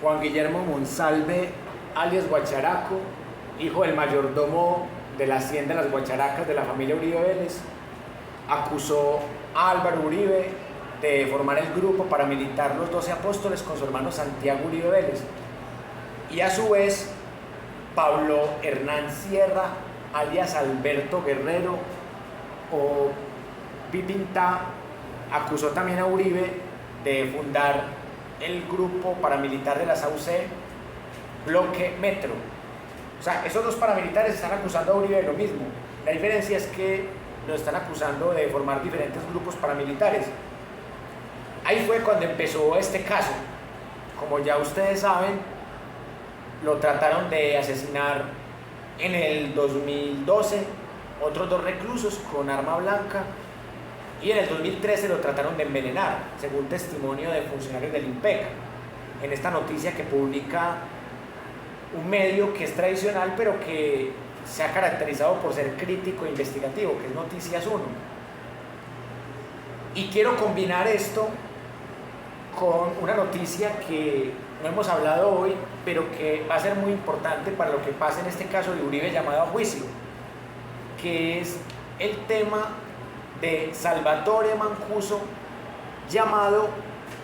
Juan Guillermo Monsalve, alias Guacharaco, hijo del mayordomo de la hacienda de las Guacharacas de la familia Uribe Vélez, acusó a Álvaro Uribe de formar el grupo paramilitar Los 12 Apóstoles con su hermano Santiago Uribe Vélez. Y a su vez, Pablo Hernán Sierra, alias Alberto Guerrero o Pipintá, acusó también a Uribe de fundar el grupo paramilitar de la SAUC, Bloque Metro. O sea, esos dos paramilitares están acusando a Uribe de lo mismo. La diferencia es que lo están acusando de formar diferentes grupos paramilitares. Ahí fue cuando empezó este caso. Como ya ustedes saben, lo trataron de asesinar en el 2012 otros 2 reclusos con arma blanca, y en el 2013 lo trataron de envenenar, según testimonio de funcionarios del IMPEC, en esta noticia que publica un medio que es tradicional pero que se ha caracterizado por ser crítico e investigativo, que es Noticias 1. Y quiero combinar esto con una noticia que no hemos hablado hoy, pero que va a ser muy importante para lo que pasa en este caso de Uribe llamado a juicio, que es el tema de Salvatore Mancuso, llamado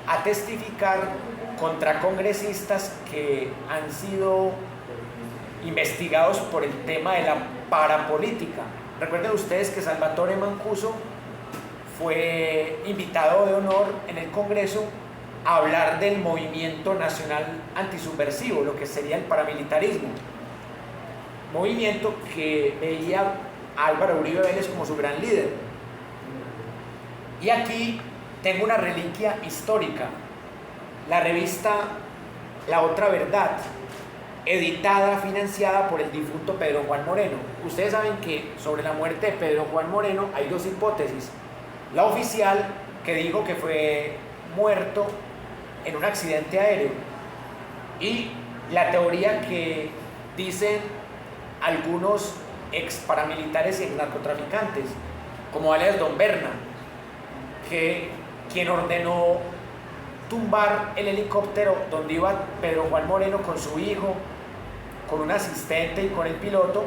a testificar contra congresistas que han sido investigados por el tema de la parapolítica. Recuerden ustedes que Salvatore Mancuso fue invitado de honor en el Congreso a hablar del movimiento nacional antisubversivo, lo que sería el paramilitarismo, movimiento que veía a Álvaro Uribe Vélez como su gran líder. Y aquí tengo una reliquia histórica, la revista La Otra Verdad, editada, financiada por el difunto Pedro Juan Moreno. Ustedes saben que sobre la muerte de Pedro Juan Moreno hay 2 hipótesis. La oficial, que dijo que fue muerto en un accidente aéreo, y la teoría que dicen algunos ex paramilitares y ex narcotraficantes, como alias Don Berna, que quien ordenó tumbar el helicóptero donde iba Pedro Juan Moreno con su hijo, con un asistente y con el piloto,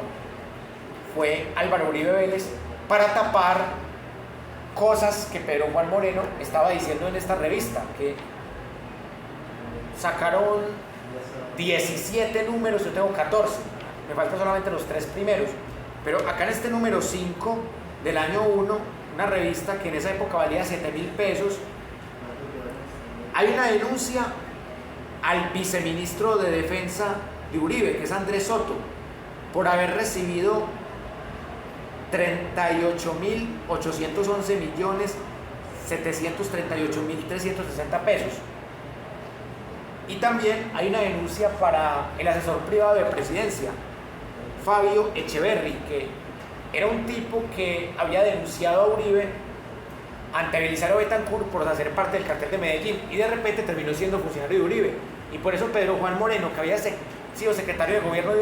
fue Álvaro Uribe Vélez, para tapar cosas que Pedro Juan Moreno estaba diciendo en esta revista, que sacaron 17 números, yo tengo 14, me faltan solamente los 3 primeros, pero acá en este número 5 del año 1, una revista que en esa época valía 7.000 pesos, hay una denuncia al viceministro de Defensa de Uribe, que es Andrés Soto, por haber recibido 38.811.738.360 pesos. Y también hay una denuncia para el asesor privado de presidencia, Fabio Echeverri, que era un tipo que había denunciado a Uribe ante Belisario Betancur por hacer parte del cartel de Medellín, y de repente terminó siendo funcionario de Uribe. Y por eso Pedro Juan Moreno, que había sido secretario de gobierno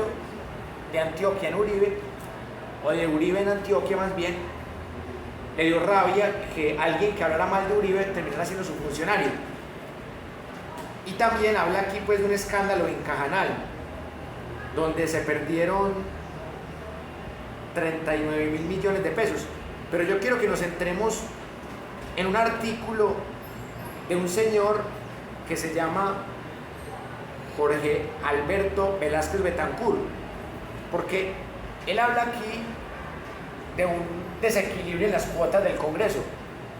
de Antioquia en Uribe, o de Uribe en Antioquia más bien, le dio rabia que alguien que hablara mal de Uribe terminara siendo su funcionario. Y también habla aquí pues de un escándalo en Cajanal, donde se perdieron 39.000 millones de pesos. Pero yo quiero que nos centremos en un artículo de un señor que se llama Jorge Alberto Velázquez Betancur, porque él habla aquí de un desequilibrio en las cuotas del Congreso.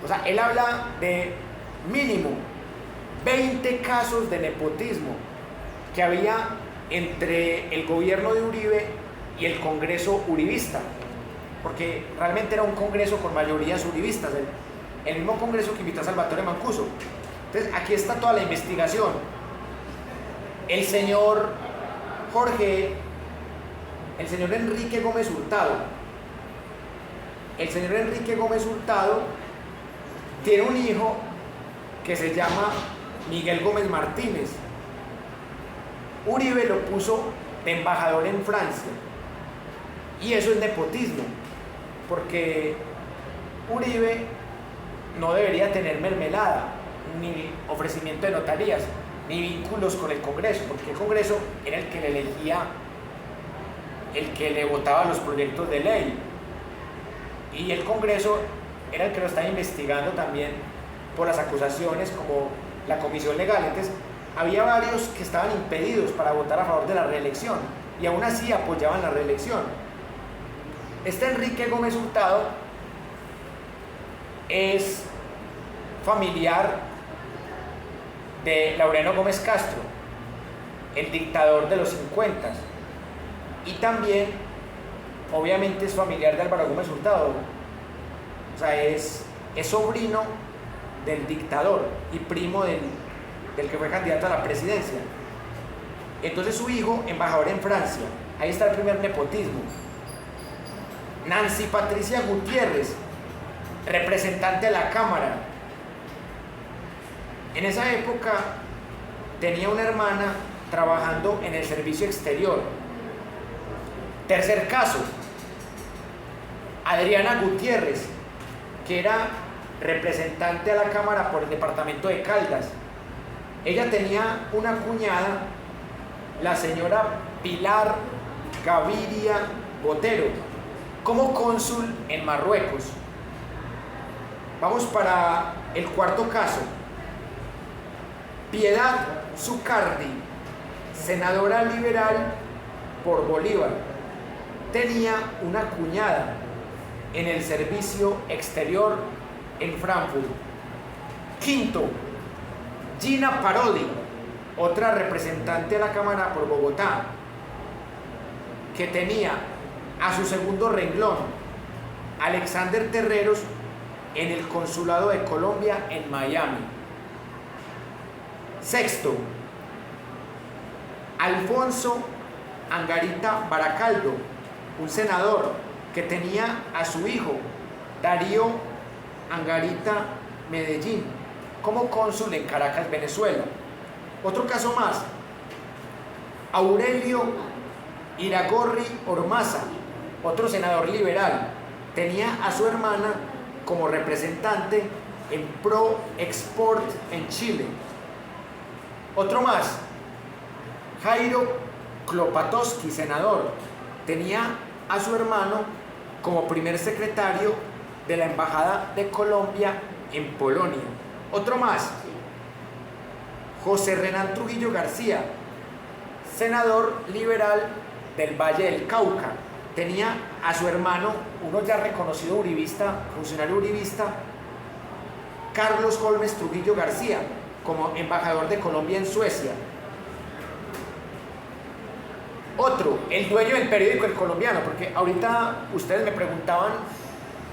O sea, él habla de mínimo 20 casos de nepotismo que había entre el gobierno de Uribe y el Congreso uribista, porque realmente era un Congreso con mayorías uribistas, el mismo Congreso que invitó a Salvatore Mancuso. Entonces aquí está toda la investigación. El señor Enrique Gómez Hurtado tiene un hijo que se llama Miguel Gómez Martínez. Uribe lo puso de embajador en Francia, y eso es nepotismo, porque Uribe no debería tener mermelada ni ofrecimiento de notarías. ni vínculos con el Congreso, porque el Congreso era el que le elegía, el que le votaba los proyectos de ley, y el Congreso era el que lo estaba investigando también por las acusaciones, como la comisión legal. Entonces había varios que estaban impedidos para votar a favor de la reelección, y aún así apoyaban la reelección. Este Enrique Gómez Hurtado es familiar de Laureano Gómez Castro, el dictador de los 50, y también obviamente es familiar de Álvaro Gómez Hurtado, o sea, es sobrino del dictador y primo del que fue candidato a la presidencia. Entonces su hijo, embajador en Francia, ahí está el primer nepotismo. Nancy Patricia Gutiérrez, representante de la Cámara. En esa época tenía una hermana trabajando en el servicio exterior. Tercer caso, Adriana Gutiérrez, que era representante a la Cámara por el departamento de Caldas. Ella tenía una cuñada, la señora Pilar Gaviria Botero, como cónsul en Marruecos. Vamos para el cuarto caso. Piedad Zucardi, senadora liberal por Bolívar, tenía una cuñada en el servicio exterior en Frankfurt. Quinto, Gina Parodi, otra representante de la Cámara por Bogotá, que tenía a su segundo renglón Alexander Terreros en el Consulado de Colombia en Miami. Sexto, Alfonso Angarita Baracaldo, un senador que tenía a su hijo Darío Angarita Medellín como cónsul en Caracas, Venezuela. Otro caso más, Aurelio Iragorri Ormaza, otro senador liberal, tenía a su hermana como representante en Pro Export en Chile. Otro más, Jairo Klopatowski, senador, tenía a su hermano como primer secretario de la Embajada de Colombia en Polonia. Otro más, José Renán Trujillo García, senador liberal del Valle del Cauca, tenía a su hermano, uno ya reconocido uribista, funcionario uribista, Carlos Holmes Trujillo García, como embajador de Colombia en Suecia. Otro, el dueño del periódico El Colombiano, porque ahorita ustedes me preguntaban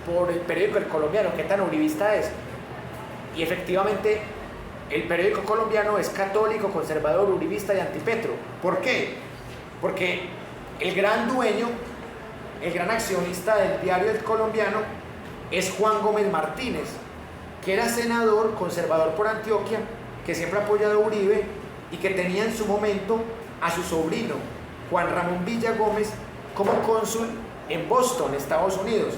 por el periódico El Colombiano, qué tan uribista es. Y efectivamente, el periódico colombiano es católico, conservador, uribista y antipetro. ¿Por qué? Porque el gran dueño, el gran accionista del diario El Colombiano es Juan Gómez Martínez, que era senador conservador por Antioquia, que siempre ha apoyado a Uribe y que tenía en su momento a su sobrino, Juan Ramón Villa Gómez, como cónsul en Boston, Estados Unidos.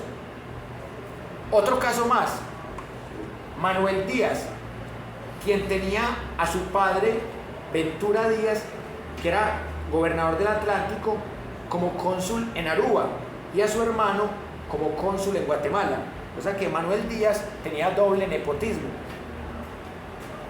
Otro caso más, Manuel Díaz, quien tenía a su padre, Ventura Díaz, que era gobernador del Atlántico, como cónsul en Aruba, y a su hermano como cónsul en Guatemala. O sea que Manuel Díaz tenía doble nepotismo.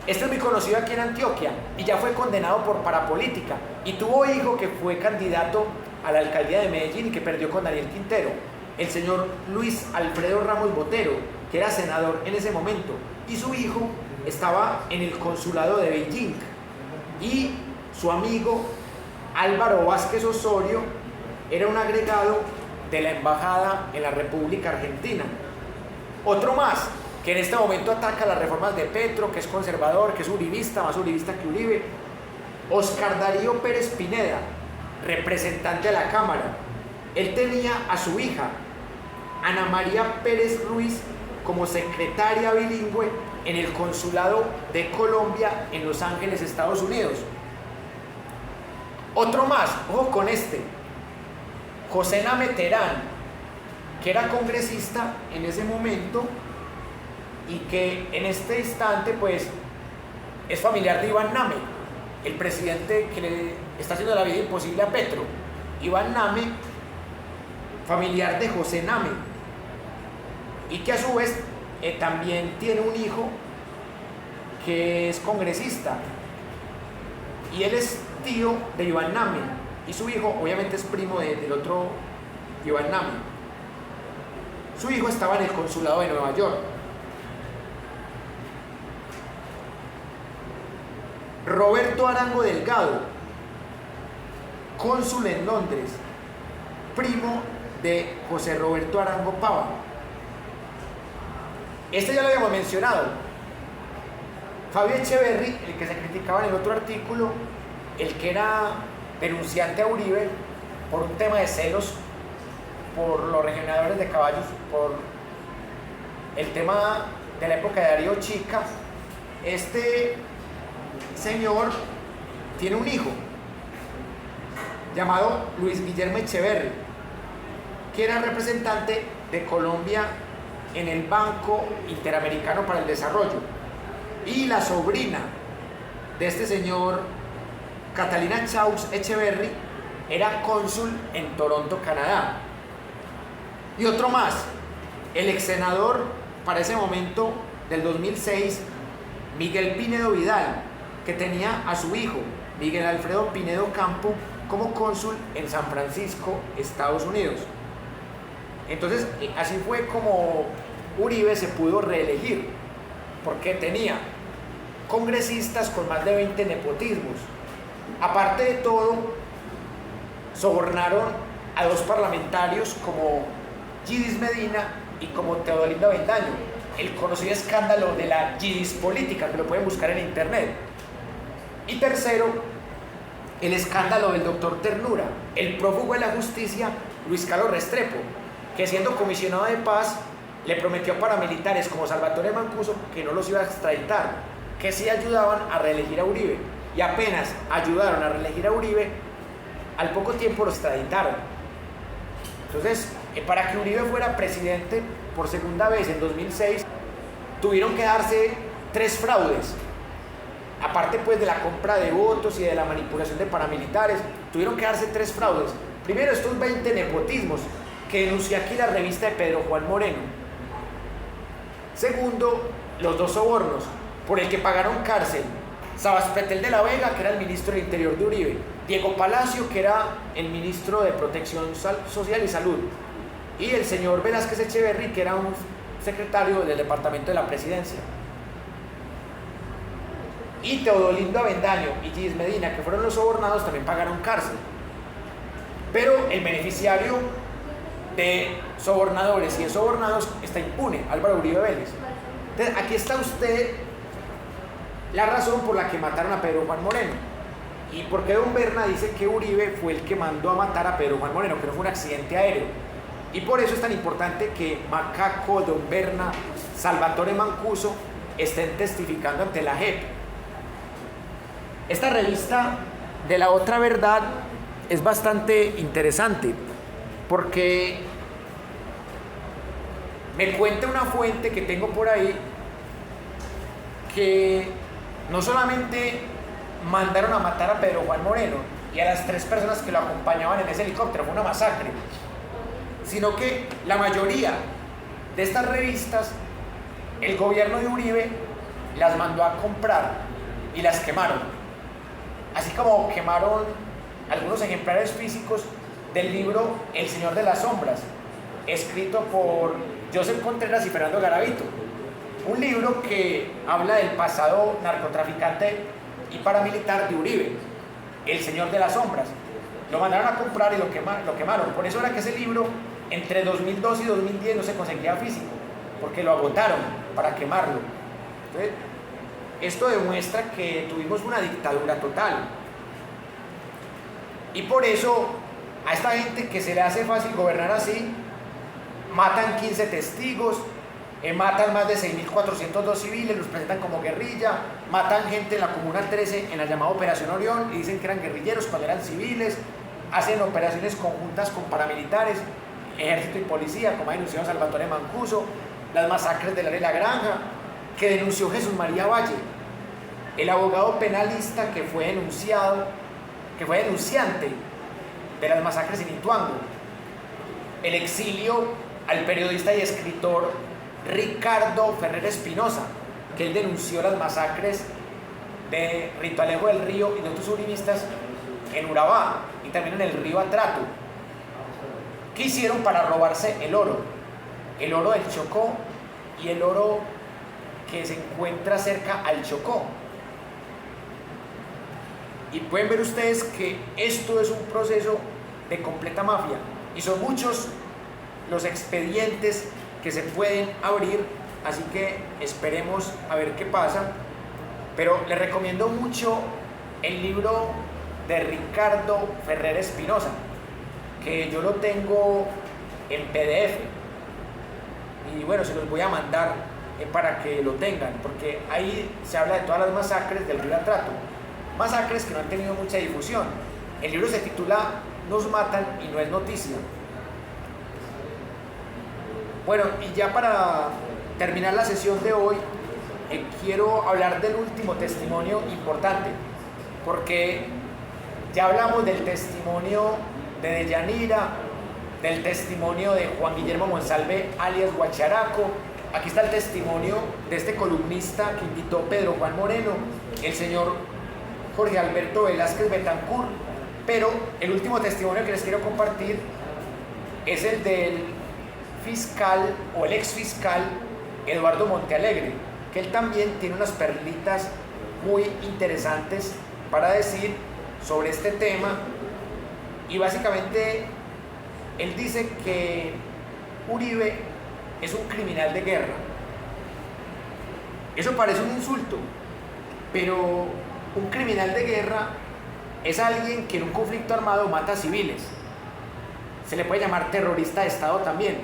Este es muy conocido aquí en Antioquia y ya fue condenado por parapolítica y tuvo hijo que fue candidato a la alcaldía de Medellín y que perdió con Daniel Quintero, el señor Luis Alfredo Ramos Botero, que era senador en ese momento, y su hijo estaba en el consulado de Beijing, y su amigo Álvaro Vázquez Osorio era un agregado de la embajada en la República Argentina. Otro más, que en este momento ataca las reformas de Petro, que es conservador, que es uribista, más uribista que Uribe, Oscar Darío Pérez Pineda, representante de la Cámara. Él tenía a su hija, Ana María Pérez Ruiz, como secretaria bilingüe en el Consulado de Colombia en Los Ángeles, Estados Unidos. Otro más, ojo con este, José Name Terán, que era congresista en ese momento y que en este instante pues es familiar de Iván Name. el presidente que le está haciendo la vida imposible a Petro, Iván Name, familiar de José Name, y que a su vez también tiene un hijo que es congresista, y él es tío de Iván Name, y su hijo obviamente es primo del otro Iván Name. Su hijo estaba en el consulado de Nueva York. Roberto Arango Delgado, cónsul en Londres, primo de José Roberto Arango Pava. Este ya lo habíamos mencionado. Fabio Echeverry, el que se criticaba en el otro artículo, el que era denunciante a Uribe por un tema de celos por los regeneradores de caballos, por el tema de la época de Darío Chica. Este señor tiene un hijo llamado Luis Guillermo Echeverry, que era representante de Colombia en el Banco Interamericano para el Desarrollo, y la sobrina de este señor, Catalina Chaus Echeverry, era cónsul en Toronto, Canadá. Y otro más, el ex senador para ese momento del 2006, Miguel Pinedo Vidal, que tenía a su hijo, Miguel Alfredo Pinedo Campo, como cónsul en San Francisco, Estados Unidos. Entonces, así fue como Uribe se pudo reelegir, porque tenía congresistas con más de 20 nepotismos. Aparte de todo, sobornaron a dos parlamentarios como Gidis Medina y como Teodolinda Avendaño, el conocido escándalo de la Gidis política, que lo pueden buscar en internet. Y tercero, el escándalo del doctor Ternura, el prófugo de la justicia Luis Carlos Restrepo, que siendo comisionado de paz le prometió a paramilitares como Salvatore Mancuso que no los iba a extraditar, que sí ayudaban a reelegir a Uribe, y apenas ayudaron a reelegir a Uribe, al poco tiempo lo extraditaron. Entonces, para que Uribe fuera presidente por segunda vez en 2006, tuvieron que darse 3 fraudes. Aparte pues de la compra de votos y de la manipulación de paramilitares, tuvieron que darse 3 fraudes. Primero, estos 20 nepotismos que denunció aquí la revista de Pedro Juan Moreno. Segundo, los 2 sobornos por el que pagaron cárcel Sabas Pretel de la Vega, que era el ministro del Interior de Uribe, Diego Palacio, que era el ministro de Protección Social y Salud, y el señor Velázquez Echeverry, que era un secretario del Departamento de la Presidencia. Y Teodolinda Avendaño y Gidis Medina, que fueron los sobornados, también pagaron cárcel. Pero el beneficiario de sobornadores y de sobornados está impune, Álvaro Uribe Vélez. Entonces, aquí está usted la razón por la que mataron a Pedro Juan Moreno. Y por qué don Berna dice que Uribe fue el que mandó a matar a Pedro Juan Moreno, que no fue un accidente aéreo. Y por eso es tan importante que Macaco, don Berna, Salvatore Mancuso estén testificando ante la JEP. Esta revista de La Otra Verdad es bastante interesante porque me cuenta una fuente que tengo por ahí que no solamente mandaron a matar a Pedro Juan Moreno y a las 3 personas que lo acompañaban en ese helicóptero, fue una masacre, sino que la mayoría de estas revistas el gobierno de Uribe las mandó a comprar y las quemaron. Así como quemaron algunos ejemplares físicos del libro El Señor de las Sombras, escrito por Joseph Contreras y Fernando Garavito. Un libro que habla del pasado narcotraficante y paramilitar de Uribe, El Señor de las Sombras. Lo mandaron a comprar y lo quemaron. Por eso era que ese libro entre 2002 y 2010 no se conseguía físico, porque lo agotaron para quemarlo. Entonces, esto demuestra que tuvimos una dictadura total. Y por eso a esta gente que se le hace fácil gobernar así, matan 15 testigos, matan más de 6.402 civiles, los presentan como guerrilla, matan gente en la Comuna 13 en la llamada Operación Orión y dicen que eran guerrilleros cuando eran civiles, hacen operaciones conjuntas con paramilitares, ejército y policía, como ha denunciado Salvatore Mancuso, las masacres de la Granja, que denunció Jesús María Valle. el abogado penalista que fue denunciante de las masacres en Ituango, el exilio al periodista y escritor Ricardo Ferrer Espinosa, que él denunció las masacres de Rito Alejo del Río y de otros uribistas en Urabá y también en el río Atrato. ¿Qué hicieron para robarse el oro? El oro del Chocó y el oro que se encuentra cerca al Chocó. Y pueden ver ustedes que esto es un proceso de completa mafia y son muchos los expedientes que se pueden abrir, así que esperemos a ver qué pasa. Pero les recomiendo mucho el libro de Ricardo Ferrer Espinosa, que yo lo tengo en PDF y bueno, se los voy a mandar para que lo tengan, porque ahí se habla de todas las masacres del río Atrato, masacres que no han tenido mucha difusión. El libro se titula Nos matan y no es noticia. Bueno, y ya para terminar la sesión de hoy, quiero hablar del último testimonio importante, porque ya hablamos del testimonio de Deyanira, del testimonio de Juan Guillermo Monsalve, alias Guacharaco. Aquí está el testimonio de este columnista que invitó Pedro Juan Moreno, el señor Jorge Alberto Velázquez Betancourt, pero el último testimonio que les quiero compartir es el del fiscal o el ex fiscal Eduardo Montealegre, que él también tiene unas perlitas muy interesantes para decir sobre este tema. Y básicamente él dice que Uribe es un criminal de guerra. Eso parece un insulto, pero un criminal de guerra es alguien que en un conflicto armado mata a civiles. Se le puede llamar terrorista de Estado también,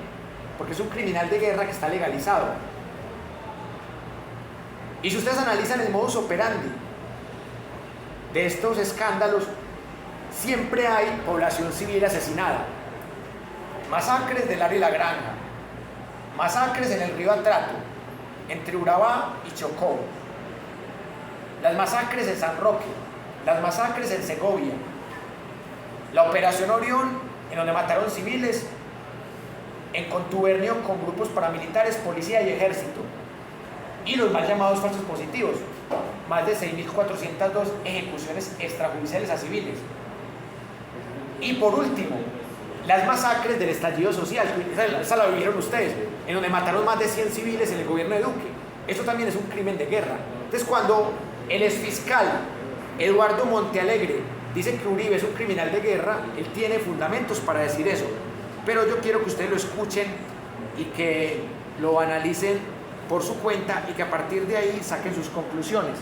porque es un criminal de guerra que está legalizado. Y si ustedes analizan el modus operandi de estos escándalos, siempre hay población civil asesinada. Masacres del área y la Granja, masacres en el río Atrato, entre Urabá y Chocó, las masacres en San Roque, las masacres en Segovia, la Operación Orión, en donde mataron civiles en contubernio con grupos paramilitares, policía y ejército, y los mal llamados falsos positivos, más de 6.402 ejecuciones extrajudiciales a civiles. Y por último, las masacres del estallido social, esa la vivieron ustedes, en donde mataron más de 100 civiles en el gobierno de Duque. Eso también es un crimen de guerra. Entonces, cuando el exfiscal Eduardo Montealegre dice que Uribe es un criminal de guerra, él tiene fundamentos para decir eso. Pero yo quiero que ustedes lo escuchen y que lo analicen por su cuenta y que a partir de ahí saquen sus conclusiones.